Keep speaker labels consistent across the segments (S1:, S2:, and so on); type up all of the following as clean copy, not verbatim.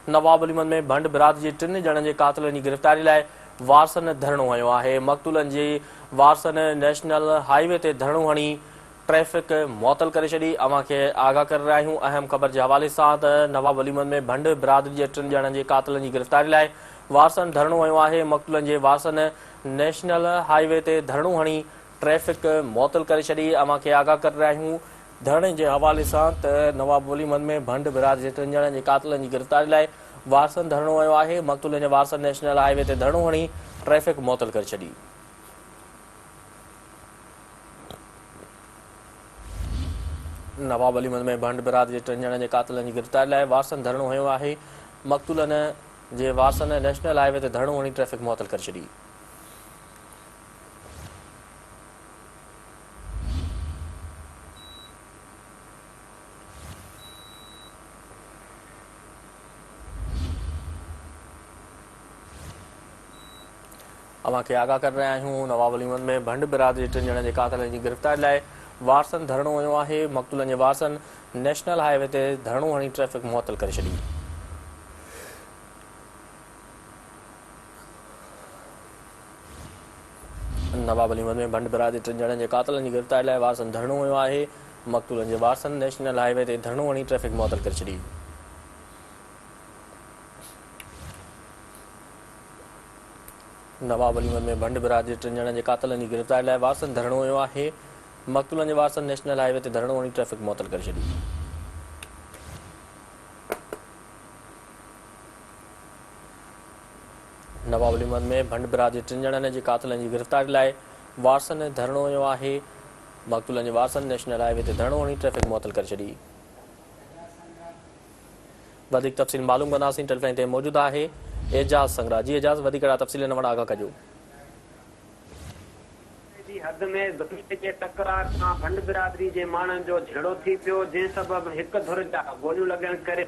S1: नवाब अलीमत में भंड बिरादरी जे 3 ॼणनि जे कातिलनि जी गिरफ़्तारी लाइ वारसनि धरणो हयो आहे। मक़तूलनि जी वारसनि नेशनल हाईवे ते धरणो हणी ट्रैफ़िक मुअतल करे छॾी। अवां खे आगाह करे रहिया आहियूं अहम ख़बर जे हवाले सां त नवाब अलीमत में भंड बिरादरी जे 3 ॼणनि जे कातिलनि जी गिरफ़्तारी लाइ वारसनि धरणो हयो आहे। मक़तूलनि जे वारसनि नेशनल हाईवे ते धरणो हणी ट्रैफ़िक मुअतल करे छॾी। अवां खे आगाह करे रहिया आहियूं धरणे जे हवाले सां त नवाब अलीमत में भंड बिरादरी जे 3 ॼणनि जे कातिलनि जी गिरफ़्तारी लाइ वारसनि धरणो हयो आहे। मक़तूलनि जे वारसनि नेशनल हाईवे ते धरणो हणी ट्रैफ़िक मुअतल करे छॾी। नवाब अलीमत में भंड बिरादरी जे 3 ॼणनि जे कातिलनि जी गिरफ़्तारी लाइ वारसनि धरणो हयो आहे। मक़तूलनि जे वारसनि नेशनल हाईवे ते धरणो हणी ट्रैफ़िक मुअतल करे छॾी। अवां खे आगाह करे रहिया आहियूं नवाब अलीमत में भंड बिरादरी जे 3 ॼणनि जे कातिलनि जी गिरफ़्तारी लाइ वारसनि धरणो हयो आहे। मक़तूलनि जे वारसनि नेशनल हाईवे ते धरणो हणी ट्रैफ़िक मुअतल करे छॾी। नवाब अलीमत में भंड बिरादरी जे 3 ॼणनि जे कातिलनि जी गिरफ़्तारी लाइ वारसनि धरणो हयो आहे। मक़तूलनि जे वारसनि नेशनल हाईवे ते धरणो हणी ट्रैफ़िक मुअतल करे छॾी। नवाब अलीमत में भंड बिरादरी जे 3 ॼणनि जे कातिलनि जी गिरफ़्तारी लाइ वारसनि धरणो हयो आहे। मक़तूलनि जे वारसनि नेशनल हाईवे ते धरणो हणी ट्रैफ़िक मुअतल करे छॾी। नवाब अलीमत में भंड बिरादरी जे 3 ॼणनि जे कातिलनि जी गिरफ़्तारी लाइ वारसनि धरणो हयो आहे। मक़तूलनि जे वारसनि नेशनल हाईवे ते धरणो हणी ट्रैफ़िक मुअतल करे छॾी। वधीक तफ़सील मालूम कंदासीं। टेलीफोन ते मौजूदु आहे एजाज़ संगरा। जी एजाज़, वधीक तफ़सील न वटि आगाह कजो।
S2: हद में ज़मीन जे तकरार सां भंड बिरादरी जे माण्हुनि जो झेड़ो थी पियो, जंहिं सबबि हिकु धुर जा गोलियूं लॻण करे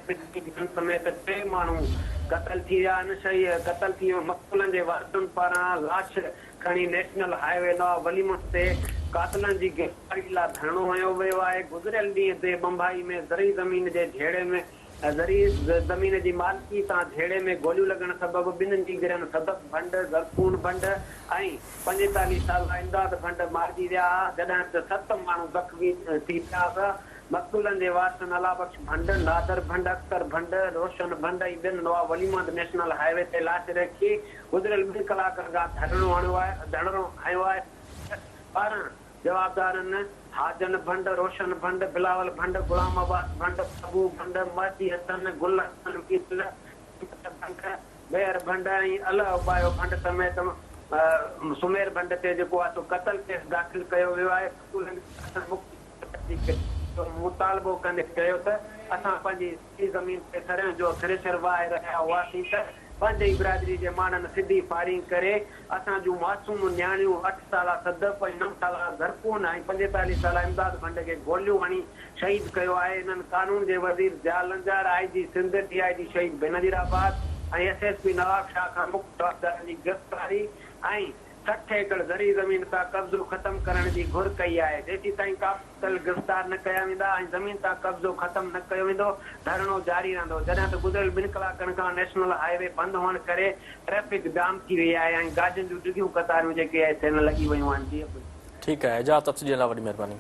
S2: समेत 3 माण्हू क़तल थी विया आहिनि। क़तल थी वियो। मक़तूलनि जे वारसनि पारां लाश खणी नेशनल हाईवे नवाब अलीमत ते कातिलनि जी गिरफ़्तारी लाइ धरणो हयो वियो आहे। गुज़िरियल ॾींहं ते बंबई में ज़री ज़मीन जे झेड़े में ज़मीन जी मालिकी सां झेड़े में गोलियूं लॻण सबबि 2 जी गिरन सदक भंड, ज़रकून भंड ऐं 45 साल इमदाद भंड मारिजी विया, जॾहिं त 7 माण्हू ज़ख़्मी थी पिया। मक़तूलनि जे वारसनि अलाबख्श भंड, नादर भंड, अख्तर भंड, रोशन भंड ऐं 2 नवाब अलीमत नेशनल हाईवे ते लाश रखी गुज़िरियल 2 कलाकनि खां धरणो हयो आहे। पारां जवाबदारनि हाजन भंड, रोशन भंड, बिलावल भंड, गुलाम अब्बास भंड, अबू भंड, महदी हसन, गुल हसन भंड, बेर भंड ऐं अल उबायो भंड समेत सुमेर भंड ते जेको आहे सो क़तल केस दाख़िल कयो वियो आहे। मुतालबो कंदे चयो त असां पंहिंजी ज़मीन ते सरियों जो थ्रेशर वाहे रहिया हुआसीं त पंहिंजी बिरादरी जे माण्हुनि सिधी फायरिंग करे असां जूं मासूम न्याणियूं 8 साला सदफ ऐं 9 साला ज़रकून ऐं 45 साला इमदाद भंड खे गोलियूं हणी शहीद कयो आहे। इन्हनि कानून जे वज़ीर जालंजार, IG सिंध, DIG शहीद बेनज़ीराबाद ऐं SSP नवाब शाह खां मुख्य जवाबदारनि जी गिरफ़्तारी ऐं 60 एकड़ ज़री ज़मीन तां कब्ज़ो ख़त्म करण जी घुर कई आहे। जेसीं ताईं कातिल गिरफ़्तार न कया वेंदा ऐं ज़मीन तां कब्ज़ो ख़त्म न कयो वेंदो, धरणो जारी रहंदो। जॾहिं त गुज़िरियल 2 कलाकनि खां नेशनल हाईवे बंदि हुअण करे ट्रैफ़िक जाम थी वई आहे ऐं गाॾियुनि जूं ॾिघियूं कतारूं जेके आहे थियण लॻी वियूं आहिनि।
S1: ठीकु आहे, एजाज़ तफ़सील लाइ वॾी महिरबानी।